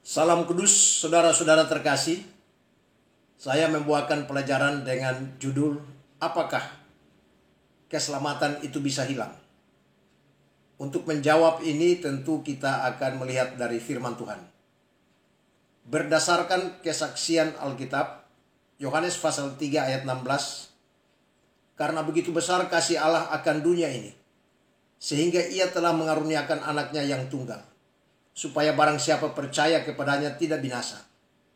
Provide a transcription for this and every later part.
Salam kudus, saudara-saudara terkasih. Saya membawakan pelajaran dengan judul "Apakah keselamatan itu bisa hilang?" Untuk menjawab ini tentu kita akan melihat dari firman Tuhan. Berdasarkan kesaksian Alkitab, Yohanes pasal 3 ayat 16, "Karena begitu besar kasih Allah akan dunia ini, sehingga ia telah mengaruniakan anaknya yang tunggal, supaya barang siapa percaya kepadanya tidak binasa,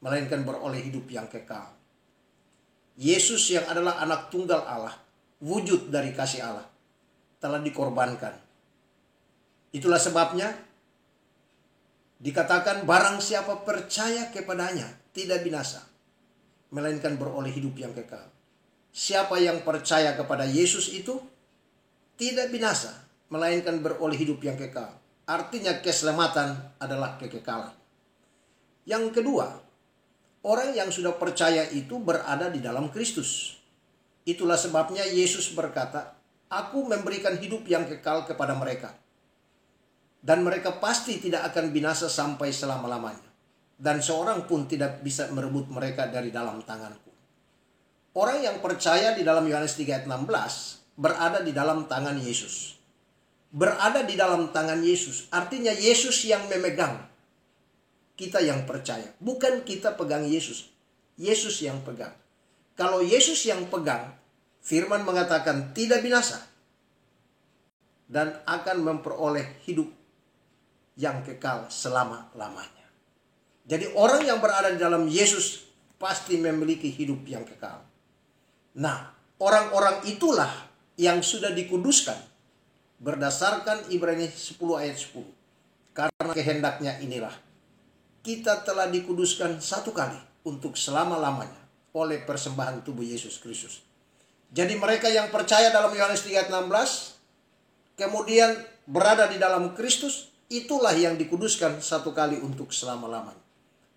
melainkan beroleh hidup yang kekal." Yesus yang adalah anak tunggal Allah, wujud dari kasih Allah, telah dikorbankan. Itulah sebabnya dikatakan barang siapa percaya kepadanya tidak binasa, melainkan beroleh hidup yang kekal. Siapa yang percaya kepada Yesus itu tidak binasa, melainkan beroleh hidup yang kekal. Artinya keselamatan adalah kekekalan. Yang kedua, orang yang sudah percaya itu berada di dalam Kristus. Itulah sebabnya Yesus berkata, "Aku memberikan hidup yang kekal kepada mereka, dan mereka pasti tidak akan binasa sampai selama-lamanya. Dan seorang pun tidak bisa merebut mereka dari dalam tanganku." Orang yang percaya di dalam Yohanes 3 ayat 16 berada di dalam tangan Yesus. Berada di dalam tangan Yesus artinya Yesus yang memegang. Kita yang percaya, bukan kita pegang Yesus. Yesus yang pegang. Kalau Yesus yang pegang, firman mengatakan tidak binasa dan akan memperoleh hidup yang kekal selama-lamanya. Jadi orang yang berada di dalam Yesus pasti memiliki hidup yang kekal. Nah, orang-orang itulah yang sudah dikuduskan berdasarkan Ibrani 10 ayat 10. Karena kehendaknya inilah kita telah dikuduskan satu kali untuk selama-lamanya oleh persembahan tubuh Yesus Kristus. Jadi mereka yang percaya dalam Yohanes 3 ayat 16 kemudian berada di dalam Kristus, itulah yang dikuduskan satu kali untuk selama-lamanya.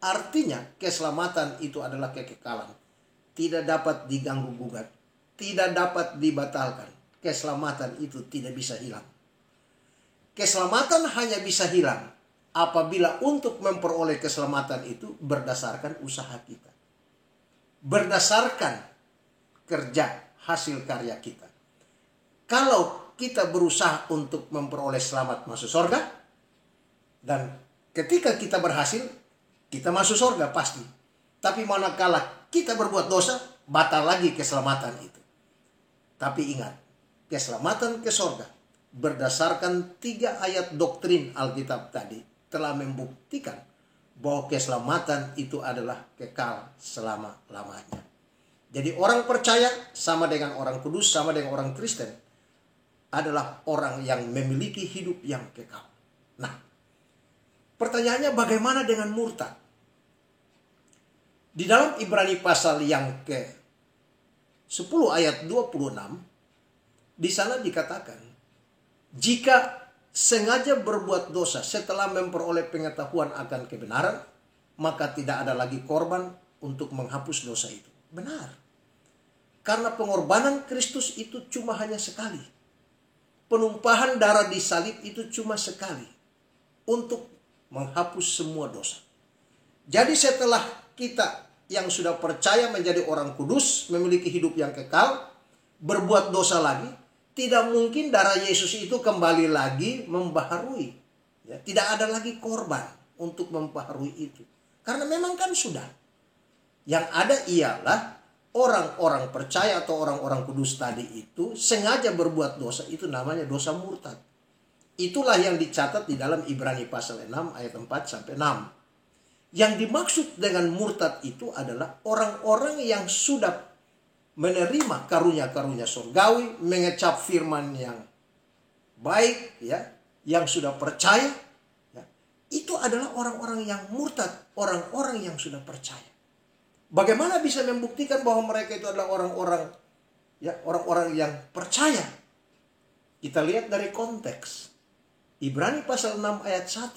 Artinya keselamatan itu adalah kekekalan. Tidak dapat diganggu-gugat, tidak dapat dibatalkan. Keselamatan itu tidak bisa hilang. Keselamatan hanya bisa hilang apabila untuk memperoleh keselamatan itu berdasarkan usaha kita. Berdasarkan kerja hasil karya kita. Kalau kita berusaha untuk memperoleh selamat masuk surga, dan ketika kita berhasil, kita masuk surga pasti. Tapi manakala kita berbuat dosa, batal lagi keselamatan itu. Tapi ingat, keselamatan ke surga berdasarkan 3 ayat doktrin Alkitab tadi telah membuktikan bahwa keselamatan itu adalah kekal selama-lamanya. Jadi orang percaya sama dengan orang kudus, sama dengan orang Kristen, adalah orang yang memiliki hidup yang kekal. Nah, pertanyaannya bagaimana dengan murtad? Di dalam Ibrani pasal yang ke-10 ayat 26, di sana dikatakan, jika sengaja berbuat dosa setelah memperoleh pengetahuan akan kebenaran, maka tidak ada lagi korban untuk menghapus dosa itu. Benar. Karena pengorbanan Kristus itu cuma hanya sekali. Penumpahan darah di salib itu cuma sekali untuk menghapus semua dosa. Jadi setelah kita yang sudah percaya menjadi orang kudus, memiliki hidup yang kekal, berbuat dosa lagi, tidak mungkin darah Yesus itu kembali lagi membaharui. Ya, tidak ada lagi korban untuk membaharui itu. Karena memang kan sudah. Yang ada ialah orang-orang percaya atau orang-orang kudus tadi itu sengaja berbuat dosa, itu namanya dosa murtad. Itulah yang dicatat di dalam Ibrani pasal 6 ayat 4 sampai 6. Yang dimaksud dengan murtad itu adalah orang-orang yang sudah menerima karunia-karunia surgawi, mengecap firman yang baik, ya, yang sudah percaya, ya, itu adalah orang-orang yang murtad, orang-orang yang sudah percaya. Bagaimana bisa membuktikan bahwa mereka itu adalah orang-orang, ya, orang-orang yang percaya? Kita lihat dari konteks. Ibrani pasal 6 ayat 1.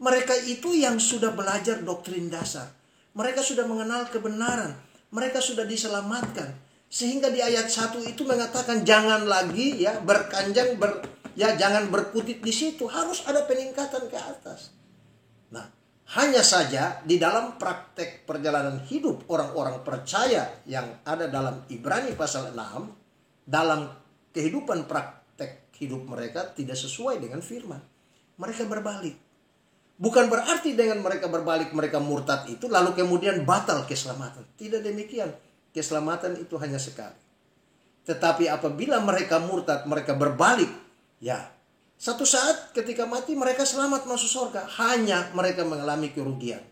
Mereka itu yang sudah belajar doktrin dasar. Mereka sudah mengenal kebenaran. Mereka sudah diselamatkan. Sehingga di ayat 1 itu mengatakan jangan lagi ya berkanjang, jangan berkutit di situ. Harus ada peningkatan ke atas. Nah, Hanya saja di dalam praktek perjalanan hidup orang-orang percaya yang ada dalam Ibrani pasal 6, dalam kehidupan praktek hidup mereka tidak sesuai dengan firman. Mereka berbalik. Bukan berarti dengan mereka berbalik, mereka murtad itu lalu kemudian batal keselamatan. Tidak demikian. Keselamatan itu hanya sekali. Tetapi apabila mereka murtad, mereka berbalik, ya, satu saat ketika mati mereka selamat masuk surga. Hanya mereka mengalami kerugian.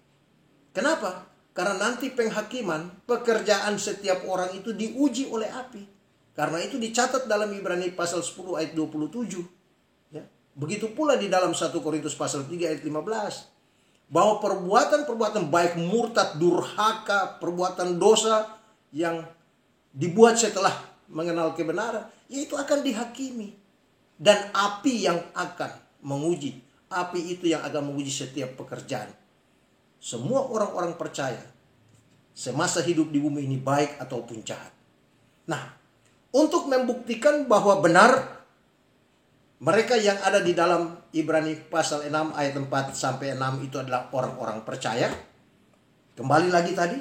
Kenapa? Karena nanti penghakiman, pekerjaan setiap orang itu diuji oleh api. Karena itu dicatat dalam Ibrani pasal 10 ayat 27. Ya. Begitu pula di dalam 1 Korintus pasal 3 ayat 15. Bahwa perbuatan-perbuatan baik murtad, durhaka, perbuatan dosa yang dibuat setelah mengenal kebenaran, yaitu akan dihakimi. Dan api yang akan menguji. Api itu yang akan menguji setiap pekerjaan. Semua orang-orang percaya semasa hidup di bumi ini baik ataupun jahat. Nah, untuk membuktikan bahwa benar mereka yang ada di dalam Ibrani pasal 6 ayat 4 sampai 6 itu adalah orang-orang percaya. Kembali lagi tadi,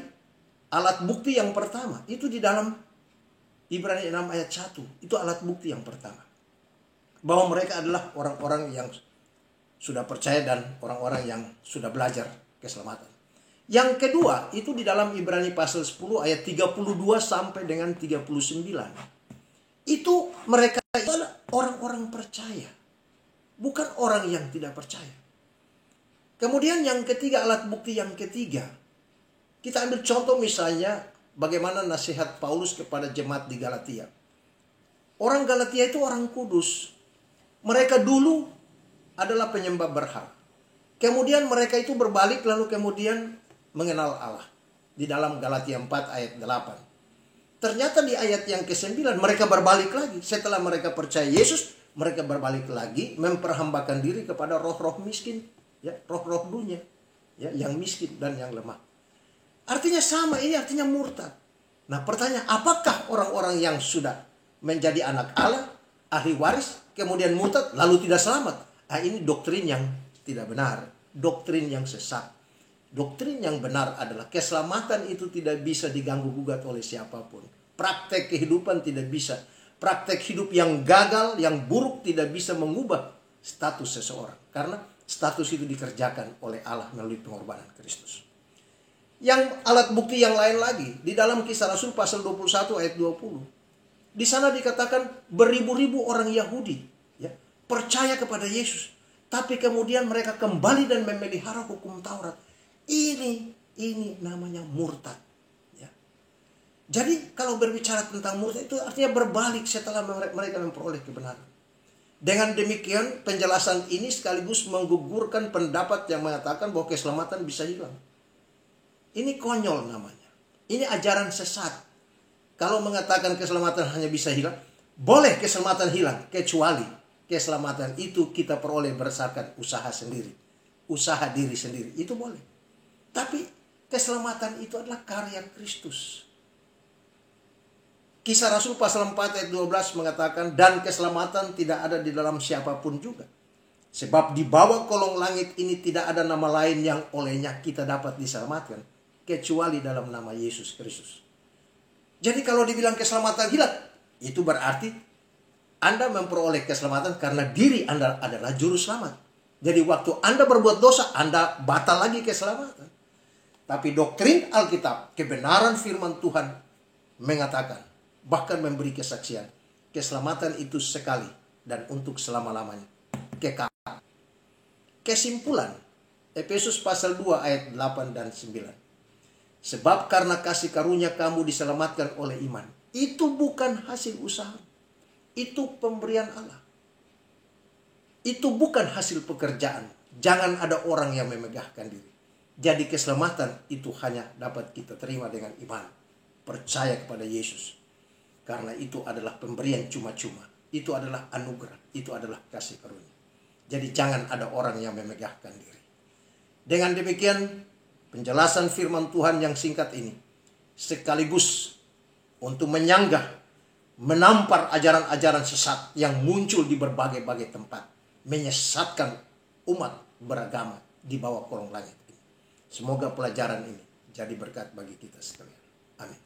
alat bukti yang pertama itu di dalam Ibrani 6 ayat 1. Itu alat bukti yang pertama. Bahwa mereka adalah orang-orang yang sudah percaya dan orang-orang yang sudah belajar keselamatan. Yang kedua, itu di dalam Ibrani pasal 10 ayat 32 sampai dengan 39. Itu mereka adalah orang-orang percaya. Bukan orang yang tidak percaya. Kemudian yang ketiga, alat bukti yang ketiga. Kita ambil contoh misalnya bagaimana nasihat Paulus kepada jemaat di Galatia. Orang Galatia itu orang kudus. Mereka dulu adalah penyembah berhala. Kemudian mereka itu berbalik lalu kemudian mengenal Allah. Di dalam Galatia 4 ayat 8. Ternyata di ayat yang ke-9 mereka berbalik lagi. Setelah mereka percaya Yesus, mereka berbalik lagi memperhambakan diri kepada roh-roh miskin. Ya, roh-roh dunia. Ya, yang miskin dan yang lemah. Artinya sama, ini artinya murtad. Nah pertanyaan, apakah orang-orang yang sudah menjadi anak Allah, ahli waris, kemudian murtad, lalu tidak selamat? Nah, ini doktrin yang tidak benar. Doktrin yang sesat. Doktrin yang benar adalah keselamatan itu tidak bisa diganggu-gugat oleh siapapun. Praktek kehidupan tidak bisa. Praktek hidup yang gagal, yang buruk tidak bisa mengubah status seseorang. Karena status itu dikerjakan oleh Allah melalui pengorbanan Kristus. Yang alat bukti yang lain lagi. Di dalam Kisah Rasul pasal 21 ayat 20. Di sana dikatakan beribu-ribu orang Yahudi ya, percaya kepada Yesus. Tapi kemudian mereka kembali dan memelihara hukum Taurat. Ini namanya murtad. Ya. Jadi kalau berbicara tentang murtad itu artinya berbalik setelah mereka memperoleh kebenaran. Dengan demikian penjelasan ini sekaligus menggugurkan pendapat yang mengatakan bahwa keselamatan bisa hilang. Ini konyol namanya. Ini ajaran sesat. Kalau mengatakan keselamatan hanya bisa hilang, boleh keselamatan hilang, kecuali keselamatan itu kita peroleh berdasarkan usaha sendiri. Usaha diri sendiri, itu boleh. Tapi keselamatan itu adalah karya Kristus. Kisah Rasul pasal 4 ayat 12 mengatakan, dan keselamatan tidak ada di dalam siapapun juga. Sebab di bawah kolong langit ini tidak ada nama lain yang olehnya kita dapat diselamatkan, kecuali dalam nama Yesus Kristus. Jadi kalau dibilang keselamatan hilang, itu berarti Anda memperoleh keselamatan karena diri Anda adalah juru selamat. Jadi waktu Anda berbuat dosa, Anda batal lagi keselamatan. Tapi doktrin Alkitab, kebenaran firman Tuhan mengatakan, bahkan memberi kesaksian, keselamatan itu sekali dan untuk selama-lamanya. Kekal. Kesimpulan, Efesus pasal 2 ayat 8 dan 9. Sebab karena kasih karunia kamu diselamatkan oleh iman. Itu bukan hasil usaha. Itu pemberian Allah. Itu bukan hasil pekerjaan. Jangan ada orang yang memegahkan diri. Jadi keselamatan itu hanya dapat kita terima dengan iman. Percaya kepada Yesus. Karena itu adalah pemberian cuma-cuma. Itu adalah anugerah. Itu adalah kasih karunia. Jadi jangan ada orang yang memegahkan diri. Dengan demikian penjelasan firman Tuhan yang singkat ini sekaligus untuk menyanggah, menampar ajaran-ajaran sesat yang muncul di berbagai-bagai tempat. Menyesatkan umat beragama di bawah kolong langit ini. Semoga pelajaran ini jadi berkat bagi kita sekalian. Amin.